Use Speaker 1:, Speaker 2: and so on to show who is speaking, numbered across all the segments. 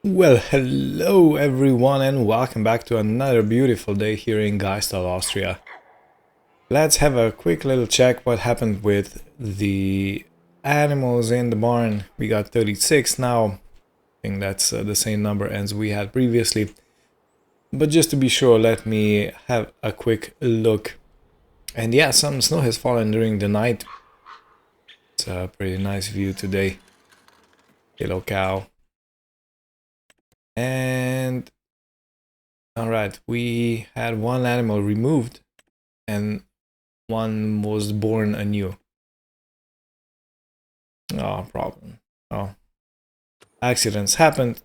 Speaker 1: Well, hello everyone and welcome back to another beautiful day here in Geistal, Austria. Let's have a quick little check what happened with the animals in the barn. We got 36 now. I think that's the same number as we had previously. But just to be sure, let me have a quick look. And yeah, some snow has fallen during the night. It's a pretty nice view today. Hello cow. And alright, we had one animal removed and one was born anew. Oh, problem. Oh, accidents happened.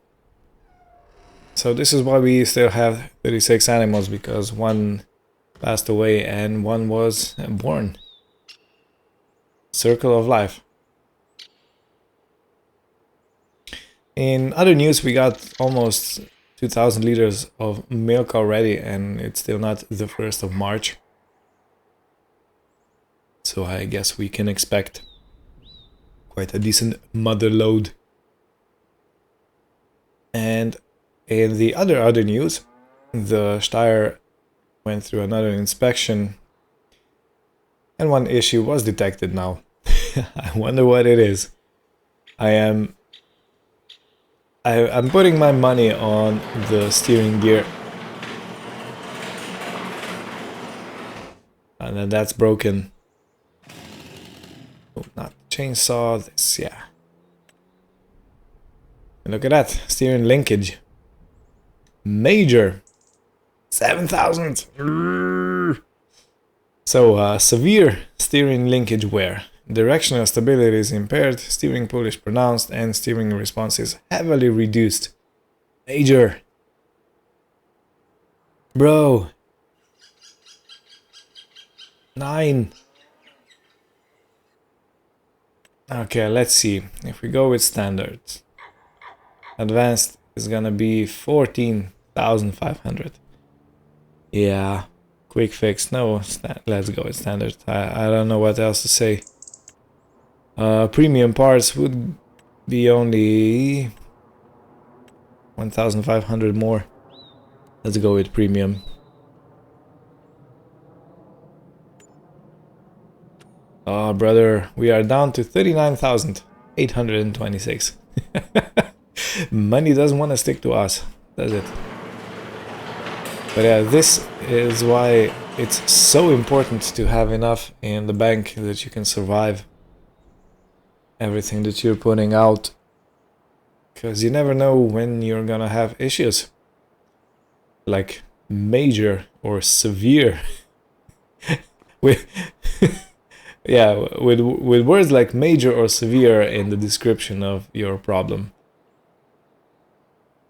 Speaker 1: So this is why we still have 36 animals, because one passed away and one was born. Circle of life. In other news, we got almost 2,000 liters of milk already, and it's still not the 1st of March. So I guess we can expect quite a decent mother load. And in the other news, the Steyr went through another inspection and one issue was detected now. I wonder what it is. I'm putting my money on the steering gear. And then that's broken. Oh, not the chainsaw, this, yeah. And look at that, steering linkage. Major. 7,000. So, severe steering linkage wear. Directional stability is impaired, steering pull is pronounced, and steering response is heavily reduced. Major. Bro. 9. Okay, let's see. If we go with standard, advanced is gonna be 14,500. Yeah, quick fix. No, let's go with standard. I don't know what else to say. Premium parts would be only 1,500 more. Let's go with premium. Oh, brother, we are down to 39,826. Money doesn't want to stick to us, does it? But yeah, this is why it's so important to have enough in the bank that you can survive everything that you're putting out. Because you never know when you're gonna have issues. Like major or severe. with yeah, with words like major or severe in the description of your problem.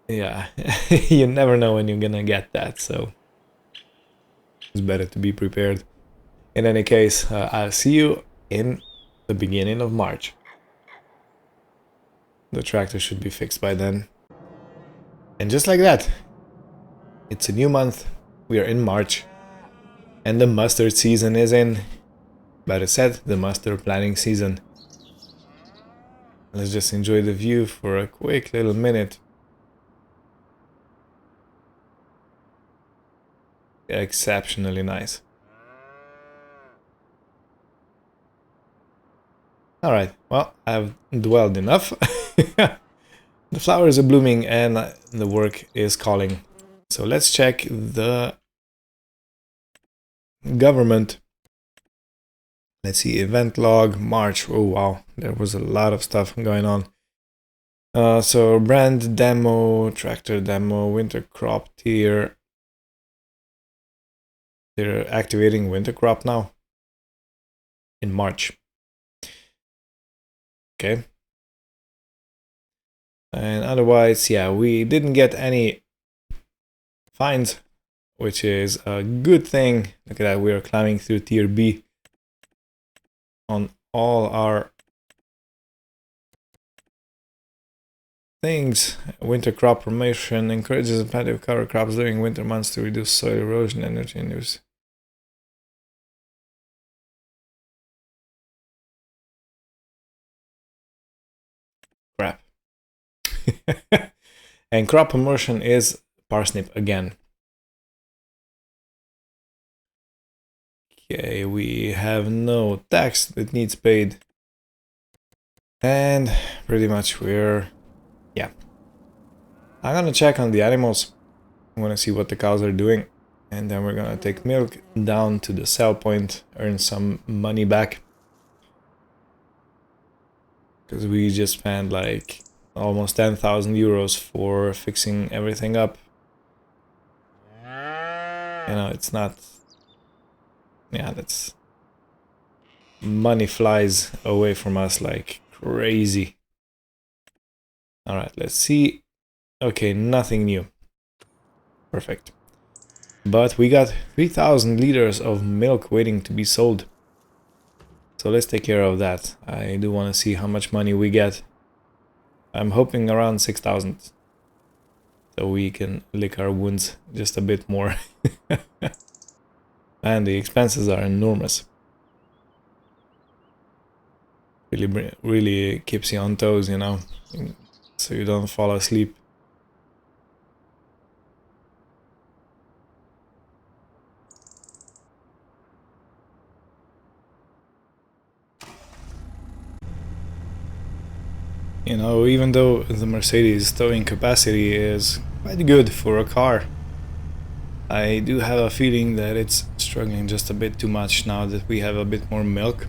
Speaker 1: Yeah, you never know when you're gonna get that, so it's better to be prepared. In any case, I'll see you in the beginning of March. The tractor should be fixed by then. And just like that, it's a new month, we are in March, and the mustard season is in. Better said, the mustard planting season. Let's just enjoy the view for a quick little minute. Exceptionally nice. Alright, well, I've dwelled enough. The flowers are blooming and the work is calling. So let's check the government. Let's see, event log, March. Oh wow, there was a lot of stuff going on. So brand demo, tractor demo, winter crop tier. They're activating winter crop now in March. Okay. And otherwise, yeah, we didn't get any fines, which is a good thing. Look at that, we are climbing through tier B on all our things. Winter crop promotion encourages patio cover crops during winter months to reduce soil erosion, energy use. Crap. And crop promotion is parsnip again. Okay, we have no tax that needs paid. And pretty much yeah. I'm gonna check on the animals. I'm gonna see what the cows are doing. And then we're gonna take milk down to the sell point, earn some money back. Because we just spent like almost 10,000 euros for fixing everything up. You know, it's not... Yeah, that's... Money flies away from us like crazy. Alright, let's see. Okay, nothing new. Perfect. But we got 3,000 liters of milk waiting to be sold. So let's take care of that. I do want to see how much money we get. I'm hoping around 6,000. So we can lick our wounds just a bit more. And the expenses are enormous. Really keeps you on toes, you know, so you don't fall asleep. You know, even though the Mercedes towing capacity is quite good for a car, I do have a feeling that it's struggling just a bit too much now that we have a bit more milk.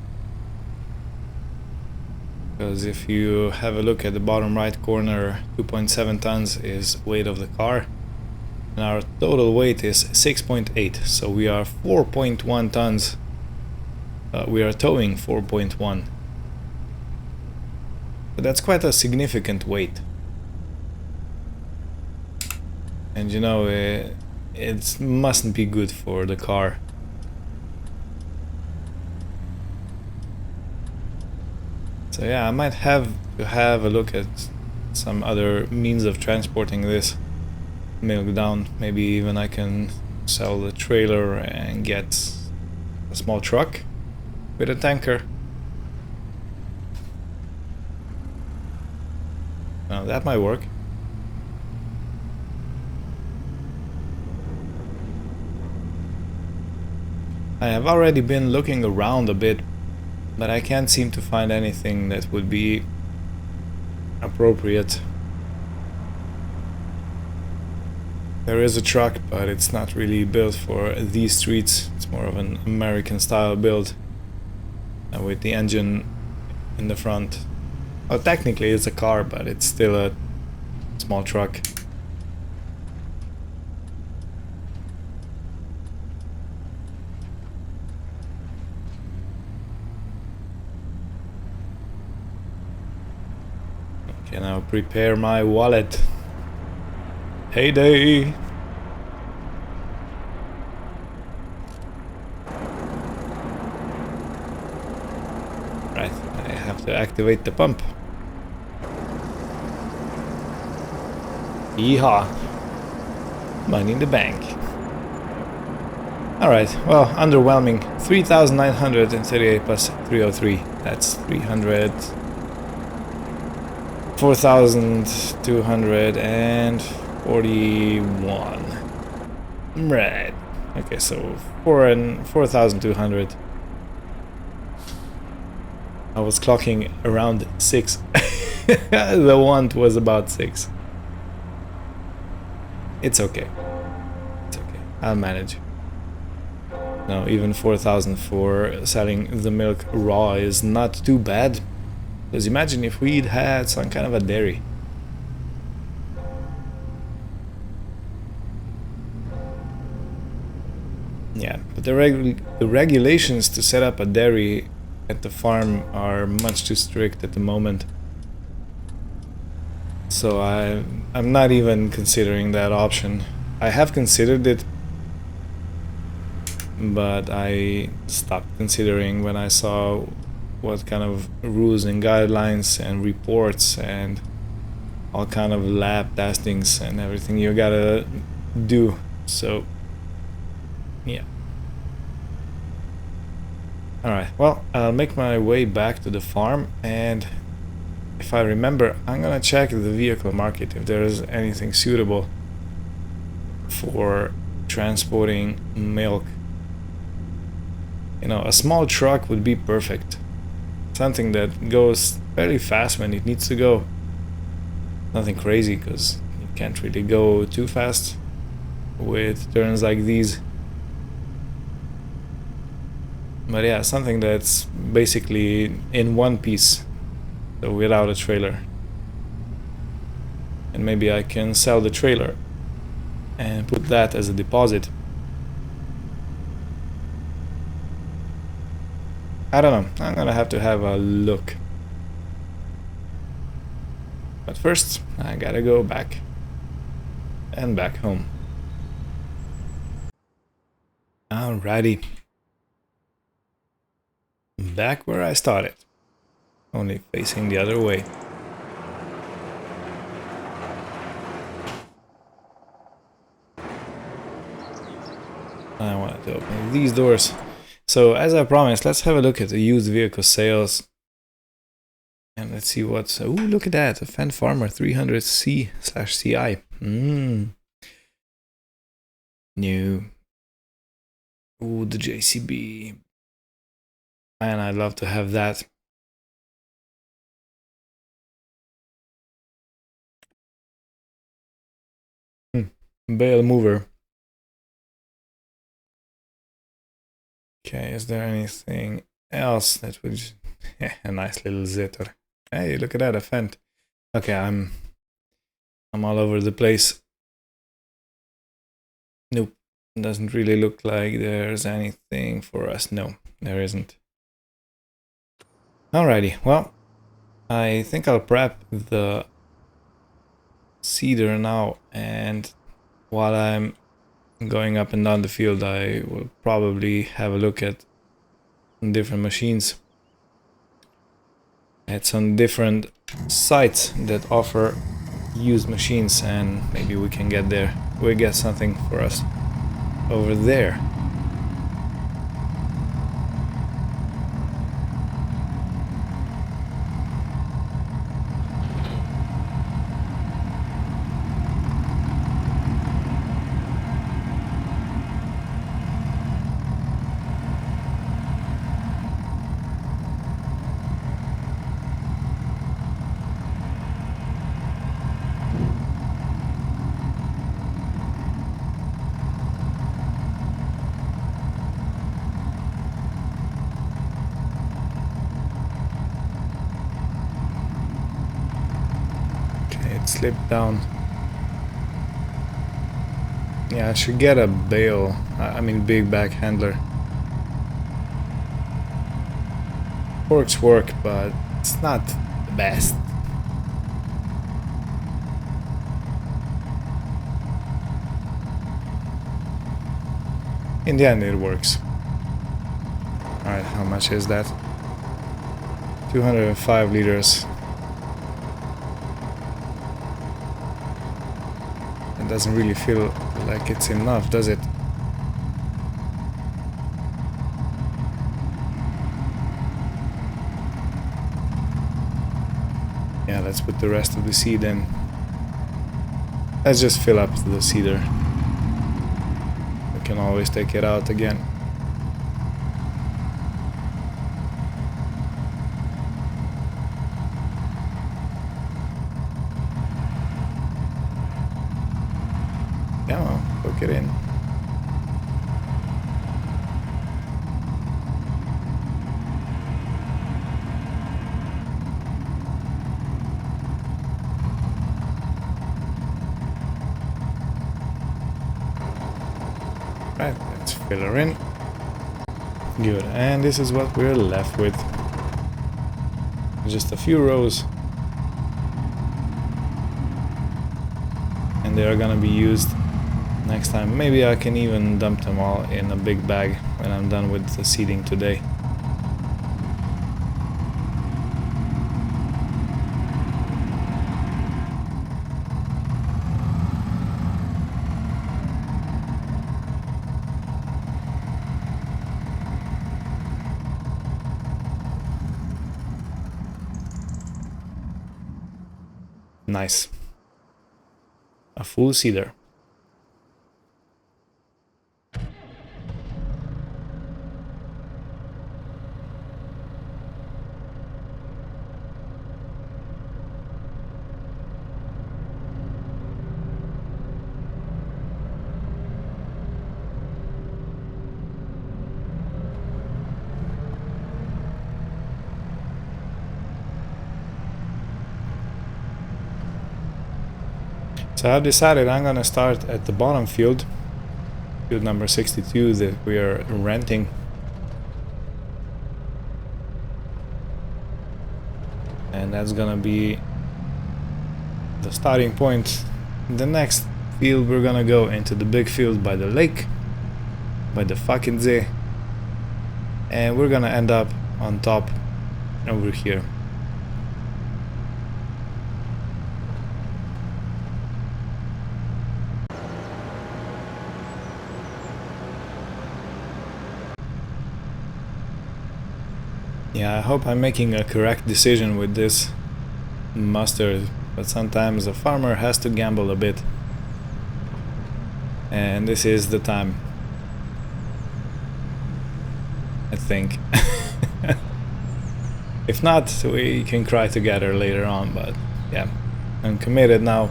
Speaker 1: Because if you have a look at the bottom right corner, 2.7 tons is weight of the car. And our total weight is 6.8, so we are 4.1 tons. We are towing 4.1. But that's quite a significant weight. And you know, it mustn't be good for the car. So yeah, I might have to have a look at some other means of transporting this milk down. Maybe even I can sell the trailer and get a small truck with a tanker. Now that might work. I have already been looking around a bit, but I can't seem to find anything that would be appropriate. There is a truck, but it's not really built for these streets. It's more of an American style build, with the engine in the front. Well, technically it's a car, but it's still a small truck. Okay, now prepare my wallet. Heyday! Right, I have to activate the pump. Yeehaw! Money in the bank. Alright, well, underwhelming. 3,938 plus 303. That's 300... 4,241. Right. Okay, so 4,200. I was clocking around 6. The want was about 6. It's okay. It's okay. I'll manage. No, even 4,000 for selling the milk raw is not too bad. Because imagine if we'd had some kind of a dairy. Yeah, but the regulations to set up a dairy at the farm are much too strict at the moment. So I'm not even considering that option. I have considered it, but I stopped considering when I saw what kind of rules and guidelines and reports and all kind of lab testings and everything you gotta do. So yeah. Alright, well, I'll make my way back to the farm and if I remember, I'm gonna check the vehicle market if there is anything suitable for transporting milk. You know, a small truck would be perfect. Something that goes very fast when it needs to go. Nothing crazy, because you can't really go too fast with turns like these. But yeah, something that's basically in one piece, so without a trailer. And maybe I can sell the trailer and put that as a deposit. I don't know, I'm gonna have to have a look. But first, I gotta go back and back home. Alrighty. Back where I started, only facing the other way. I wanted to open these doors. So as I promised, let's have a look at the used vehicle sales. And let's see what's... Ooh, look at that, a Fendt Farmer 300C/CI. New. Ooh, the JCB. Man, I'd love to have that. Bale mover. Okay, is there anything else that would... a nice little zitter. Hey, look at that, a Fendt. Okay, I'm all over the place. Nope, doesn't really look like there's anything for us. No, there isn't. Alrighty, well, I think I'll prep the seeder now, and while I'm going up and down the field, I will probably have a look at different machines at some different sites that offer used machines, and maybe we can get there. We'll get something for us over there. Slipped down. Yeah, I should get a bale. I mean, big back handler. Forks work, but it's not the best. In the end, it works. Alright, how much is that? 205 liters. It doesn't really feel like it's enough, does it? Yeah, let's put the rest of the seed in. Let's just fill up the seeder. We can always take it out again. Come on, hook it in. Right, let's fill her in. Good, and this is what we're left with. Just a few rows. And they are gonna be used next time. Maybe I can even dump them all in a big bag when I'm done with the seeding today. Nice. A full seeder. So I've decided I'm gonna start at the bottom field, field number 62 that we are renting. And that's gonna be the starting point. The next field we're gonna go into the big field by the lake, by the fucking Zee. And we're gonna end up on top over here. Yeah, I hope I'm making a correct decision with this mustard, but sometimes a farmer has to gamble a bit. And this is the time, I think. If not, we can cry together later on, but yeah, I'm committed now.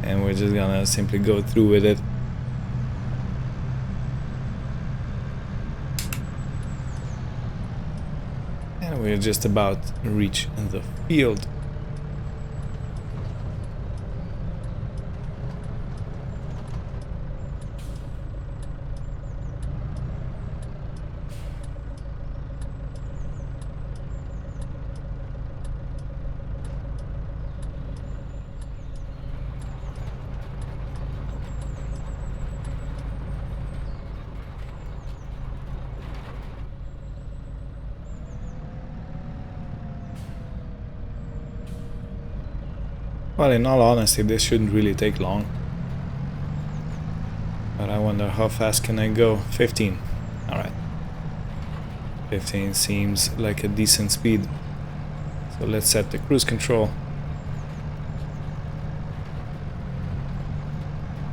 Speaker 1: And we're just gonna simply go through with it. And we're just about to reach the field. Well, in all honesty, this shouldn't really take long. But I wonder how fast can I go? 15. Alright. 15 seems like a decent speed. So let's set the cruise control.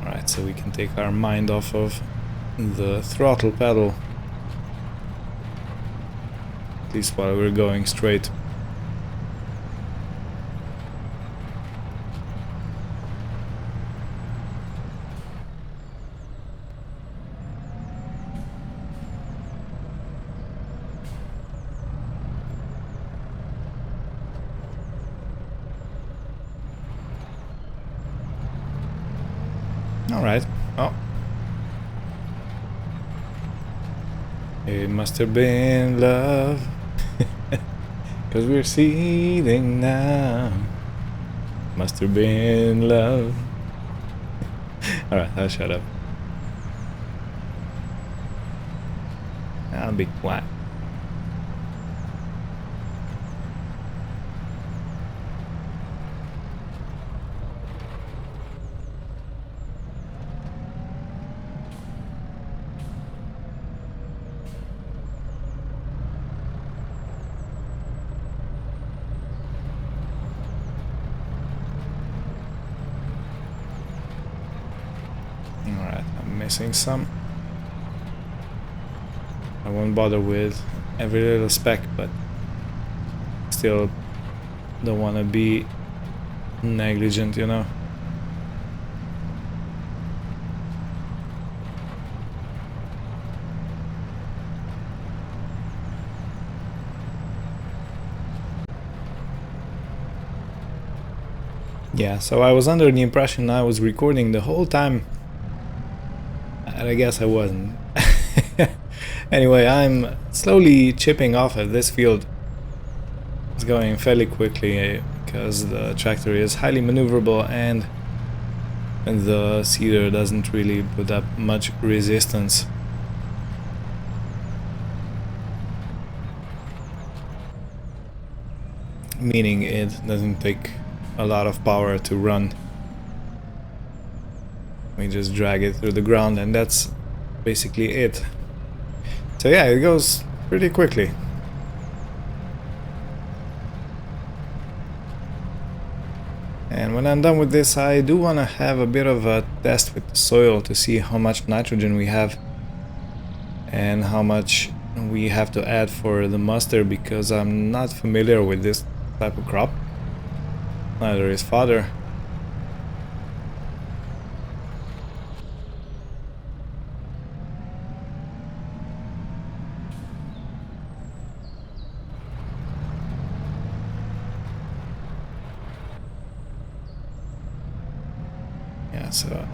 Speaker 1: Alright, so we can take our mind off of the throttle pedal. At least while we're going straight. Alright. Oh. It must have been love. 'Cause we're seething now. Must have been love. Alright, I'll shut up. I'll be quiet. Alright, I'm missing some. I won't bother with every little speck, but still don't want to be negligent, you know. Yeah, so I was under the impression I was recording the whole time, and I guess I wasn't. Anyway, I'm slowly chipping off at this field. It's going fairly quickly because the tractor is highly maneuverable and the seeder doesn't really put up much resistance. Meaning it doesn't take a lot of power to run. We just drag it through the ground and that's basically it. So yeah, it goes pretty quickly. And when I'm done with this, I do want to have a bit of a test with the soil to see how much nitrogen we have and how much we have to add for the mustard, because I'm not familiar with this type of crop. Neither is father. Yeah, so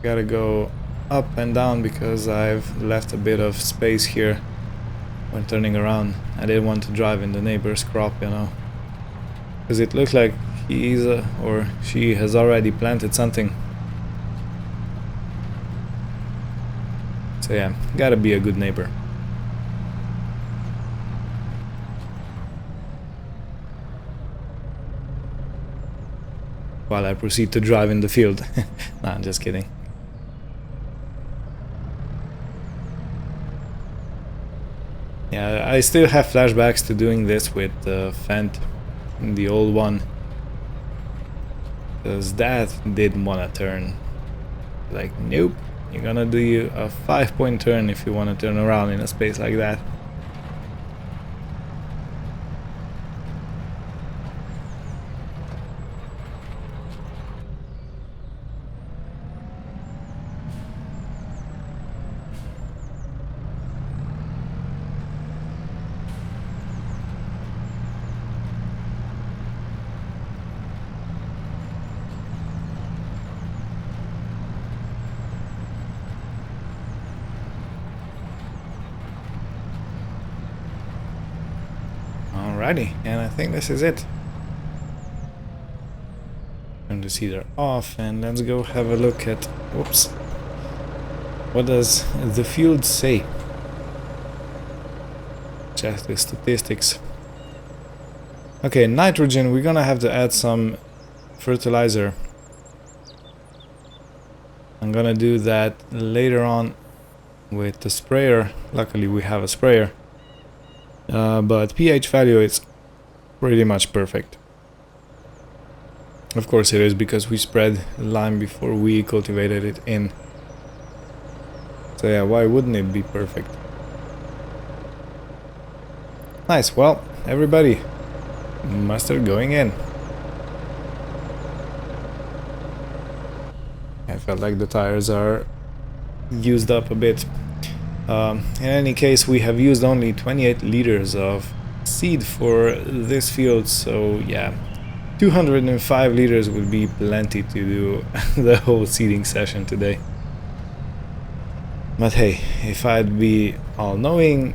Speaker 1: gotta go up and down because I've left a bit of space here when turning around. I didn't want to drive in the neighbor's crop, you know, because it looked like he's or she has already planted something. So yeah, gotta be a good neighbor. While I proceed to drive in the field. Nah, I'm just kidding. Yeah, I still have flashbacks to doing this with Fendt, the old one, because that didn't want to turn. Like, nope, you're gonna do a 5-point turn if you want to turn around in a space like that. Alrighty, and I think this is it. Turn the seeder off and let's go have a look at... Whoops. What does the field say? Check the statistics. Okay, nitrogen, we're gonna have to add some fertilizer. I'm gonna do that later on with the sprayer. Luckily we have a sprayer. But pH value is pretty much perfect. Of course it is, because we spread lime before we cultivated it in. So yeah, why wouldn't it be perfect? Nice, well, everybody, mustard going in. I felt like the tires are used up a bit. In any case, we have used only 28 liters of seed for this field, so yeah, 205 liters would be plenty to do the whole seeding session today. But hey, if I'd be all-knowing,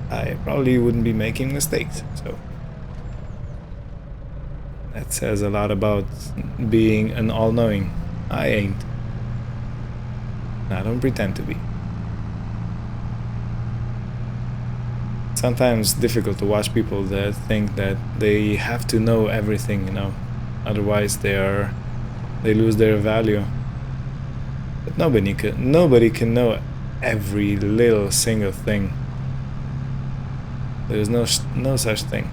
Speaker 1: I probably wouldn't be making mistakes, so that says a lot about being an all-knowing. I ain't. I don't pretend to be. Sometimes difficult to watch people that think that they have to know everything, you know, otherwise they lose their value. But nobody can know every little single thing. There is no such thing.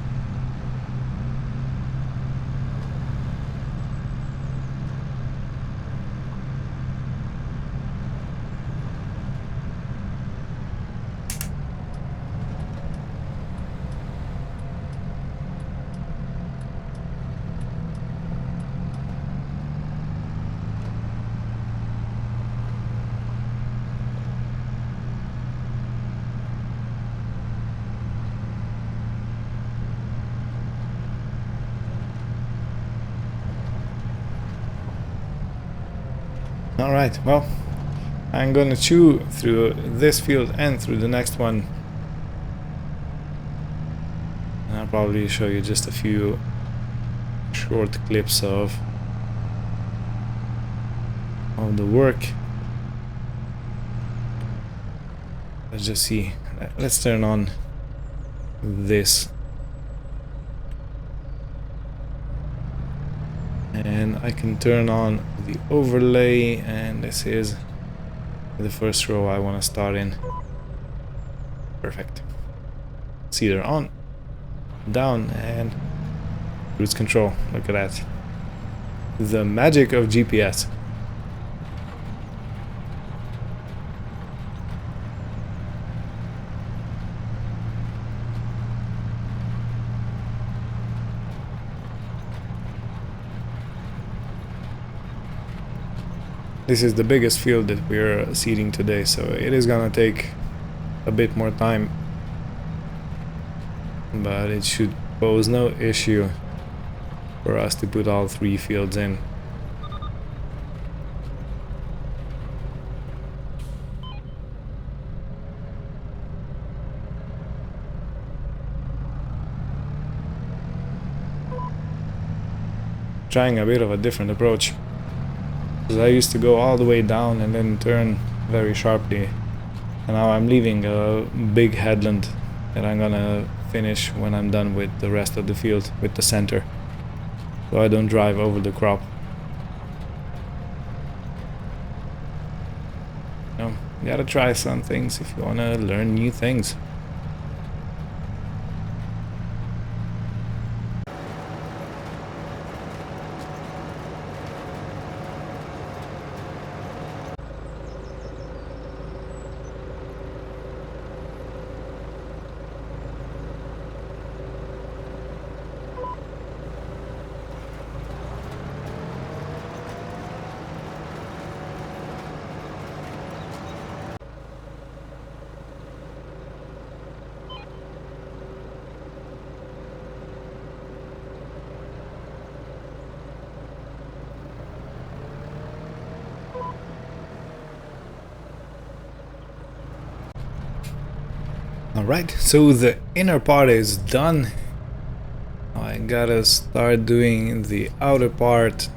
Speaker 1: Alright, well, I'm gonna chew through this field and through the next one. And I'll probably show you just a few short clips of the work. Let's just see. Let's turn on this. And I can turn on the overlay, and this is the first row I want to start in. Perfect. Seeder on, down, and Cruise control, look at that. The magic of GPS. This is the biggest field that we're seeding today, so it is gonna take a bit more time, but it should pose no issue for us to put all 3 fields in. Trying a bit of a different approach. Because I used to go all the way down and then turn very sharply. And now I'm leaving a big headland that I'm gonna finish when I'm done with the rest of the field, with the center. So I don't drive over the crop. You know, you gotta try some things if you wanna learn new things. Alright, so the inner part is done. I gotta start doing the outer part.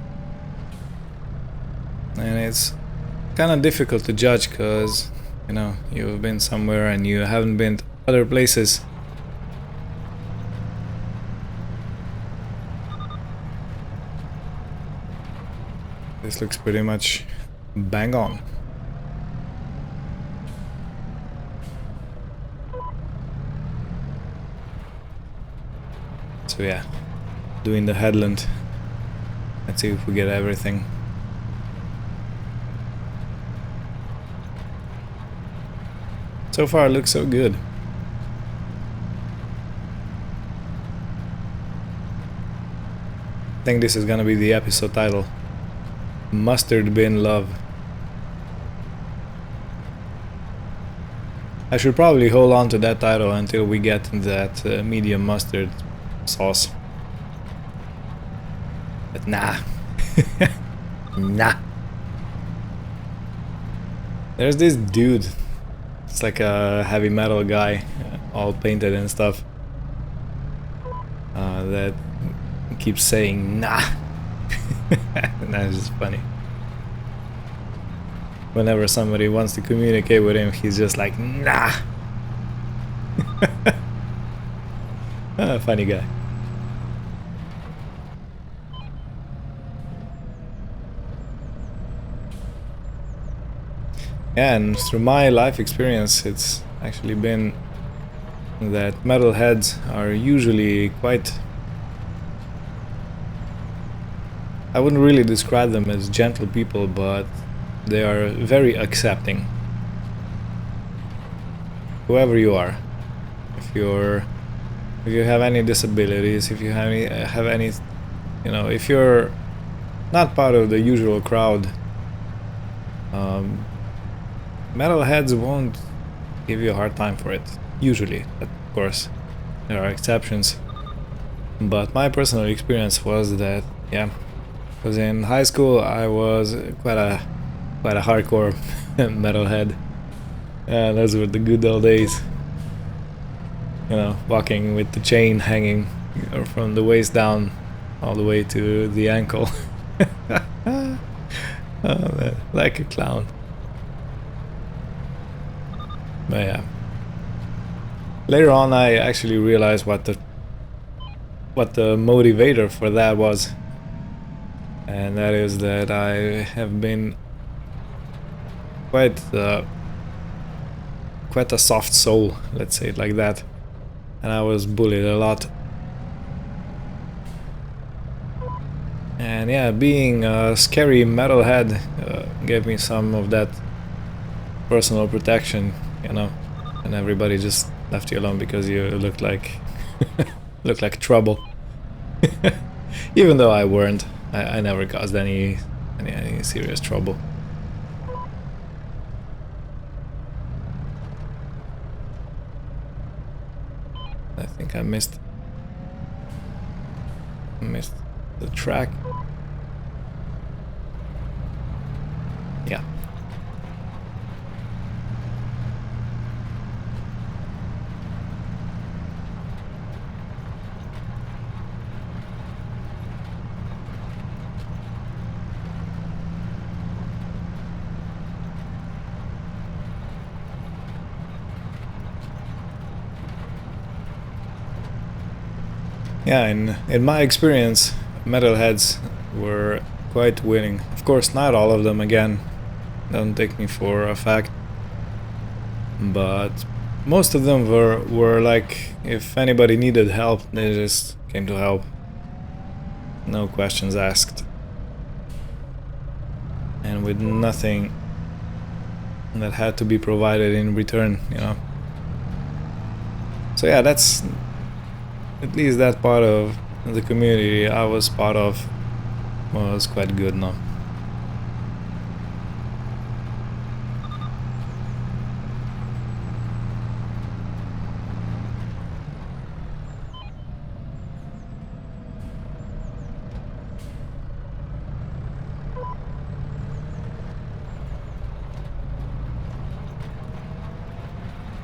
Speaker 1: And it's kind of difficult to judge because, you know, you've been somewhere and you haven't been to other places. This looks pretty much bang on. So yeah, doing the headland. Let's see if we get everything. So far it looks so good. I think this is gonna be the episode title. Mustard Bin Love. I should probably hold on to that title until we get that medium mustard sauce. But nah. Nah. There's this dude. It's like a heavy metal guy, all painted and stuff. That keeps saying nah. And that's just funny. Whenever somebody wants to communicate with him, he's just like nah. Funny guy. Yeah, and through my life experience, it's actually been that metalheads are usually quite... I wouldn't really describe them as gentle people, but they are very accepting. Whoever you are, if you have any disabilities, if you have any, you know, if you're not part of the usual crowd, metalheads won't give you a hard time for it. Usually, of course, there are exceptions. But my personal experience was that, yeah, because in high school I was quite a hardcore metalhead. Yeah, those were the good old days. You know, walking with the chain hanging from the waist down all the way to the ankle. Oh man, like a clown. But yeah. Later on I actually realized what the motivator for that was. And that is that I have been quite a soft soul, let's say it like that. And I was bullied a lot. And yeah, being a scary metalhead gave me some of that personal protection, you know, and everybody just left you alone because you looked like looked like trouble. Even though I weren't, I never caused any serious trouble. I think I missed the track. Yeah. Yeah, in my experience, metalheads were quite winning. Of course, not all of them, again, don't take me for a fact, but most of them were like, if anybody needed help, they just came to help. No questions asked. And with nothing that had to be provided in return, you know. So yeah, that's at least that part of the community I was part of was quite good now.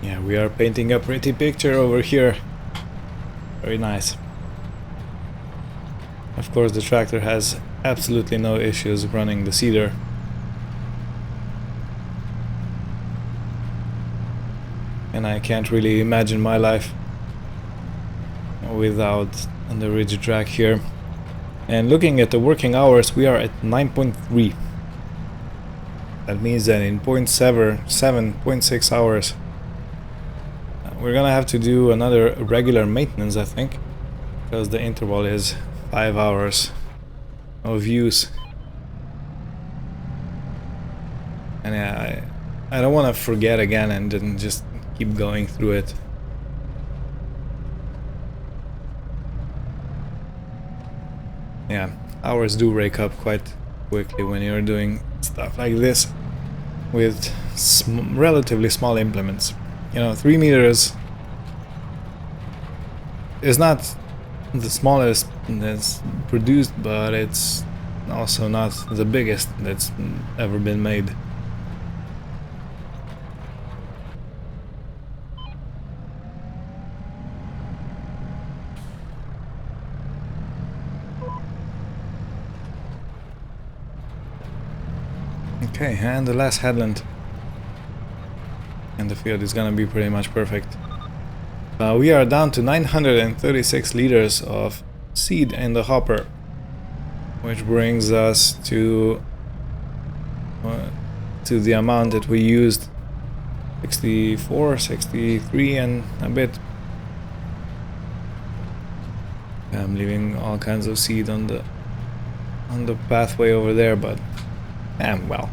Speaker 1: Yeah, we are painting a pretty picture over here. Very nice. Of course, the tractor has absolutely no issues running the seeder. And I can't really imagine my life without the rigid track here. And looking at the working hours, we are at 9.3. That means that in 0.6 hours, we're gonna have to do another regular maintenance, I think, because the interval is 5 hours of use. And yeah, I don't want to forget again and then just keep going through it. Yeah, hours do rake up quite quickly when you're doing stuff like this with relatively small implements. You know, 3 meters is not the smallest that's produced, but it's also not the biggest that's ever been made. Okay, and the last headland. And the field is gonna be pretty much perfect. We are down to 936 liters of seed in the hopper, which brings us to the amount that we used, 64, 63 and a bit. I'm leaving all kinds of seed on the pathway over there, but well.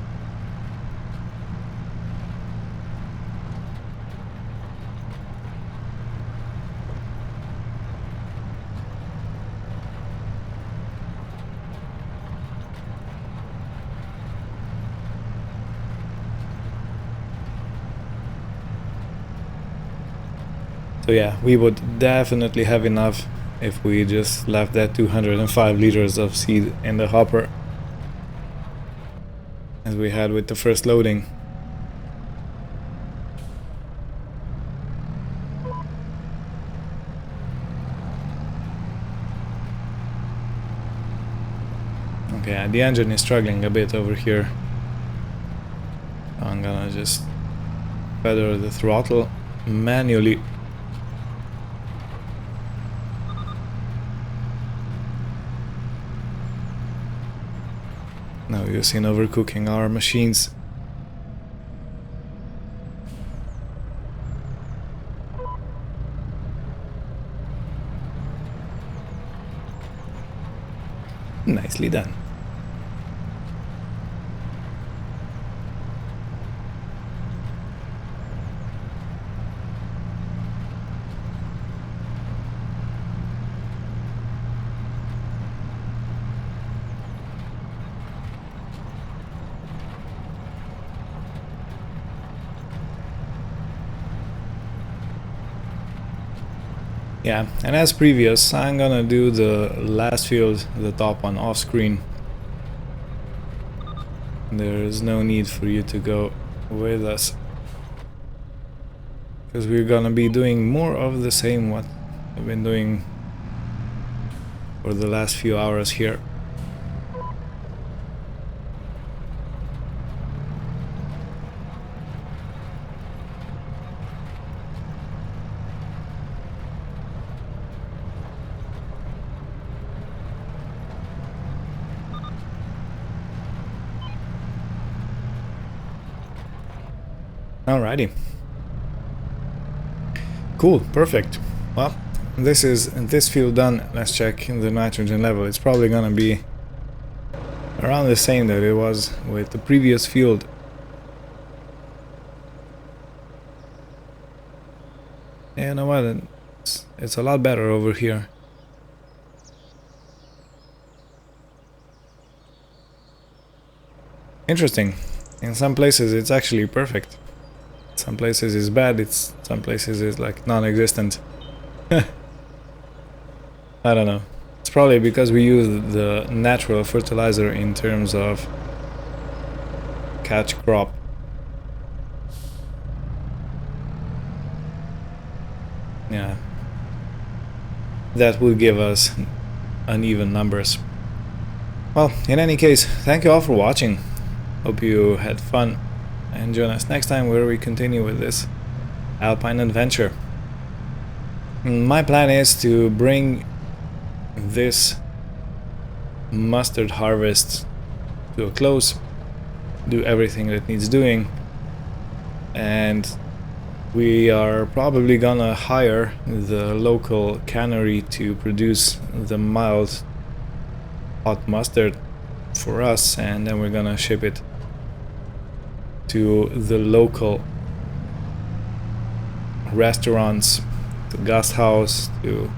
Speaker 1: So yeah, we would definitely have enough if we just left that 205 liters of seed in the hopper as we had with the first loading. Okay, the engine is struggling a bit over here. I'm gonna just feather the throttle manually. Now you've seen overcooking our machines. Nicely done. Yeah, and as previous, I'm gonna do the last field, the top one, off screen. There is no need for you to go with us, because we're gonna be doing more of the same what I've been doing for the last few hours here. Alrighty. Cool, perfect. Well, this field done. Let's check the nitrogen level. It's probably gonna be around the same that it was with the previous field. And you know what? It's a lot better over here. Interesting. In some places it's actually perfect. Some places it's bad, some places it's like non-existent. I don't know. It's probably because we use the natural fertilizer in terms of catch crop. Yeah. That would give us uneven numbers. Well, in any case, thank you all for watching. Hope you had fun. And join us next time where we continue with this Alpine adventure. My plan is to bring this mustard harvest to a close, do everything that needs doing, and we are probably gonna hire the local cannery to produce the mild hot mustard for us, and then we're gonna ship it to the local restaurants, to Gasthaus, to,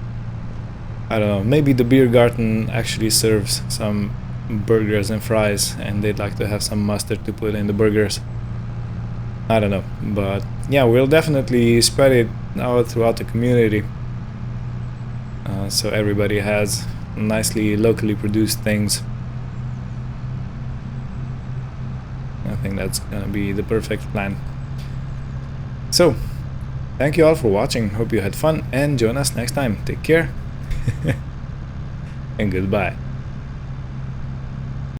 Speaker 1: I don't know, maybe the beer garden actually serves some burgers and fries and they'd like to have some mustard to put in the burgers. I don't know, but yeah, we'll definitely spread it out throughout the community, so everybody has nicely locally produced things. I think that's gonna be the perfect plan. So, thank you all for watching. Hope you had fun and join us next time. Take care and goodbye.